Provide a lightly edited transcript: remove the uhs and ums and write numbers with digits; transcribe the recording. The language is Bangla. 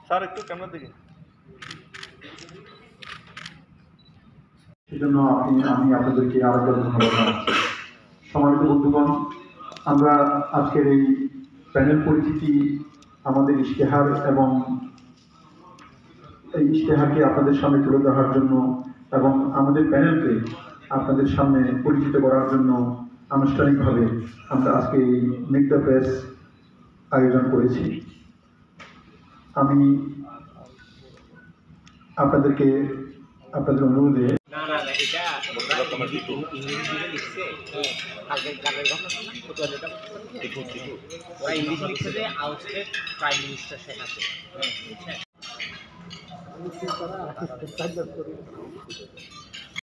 স্যার একটু ক্যামেরা দিকে। সেজন্য আমি আপনাদেরকে আরেকবার ধন্যবাদ জানাচ্ছি। সম্মানিত বন্ধুগণ, আমরা আজকের এই প্যানেল পরিচিতি আমাদের ইশতেহার এবং এই ইশতেহারকে আপনাদের সামনে তুলে ধরার জন্য এবং আমাদের প্যানেলকে আপনাদের সামনে পরিচিত করার জন্য আনুষ্ঠানিকভাবে আমরা আজকে এই মিট দ্য প্রেস আয়োজন করেছি। আমি আপনাদেরকে আপনাদের অনুরোধে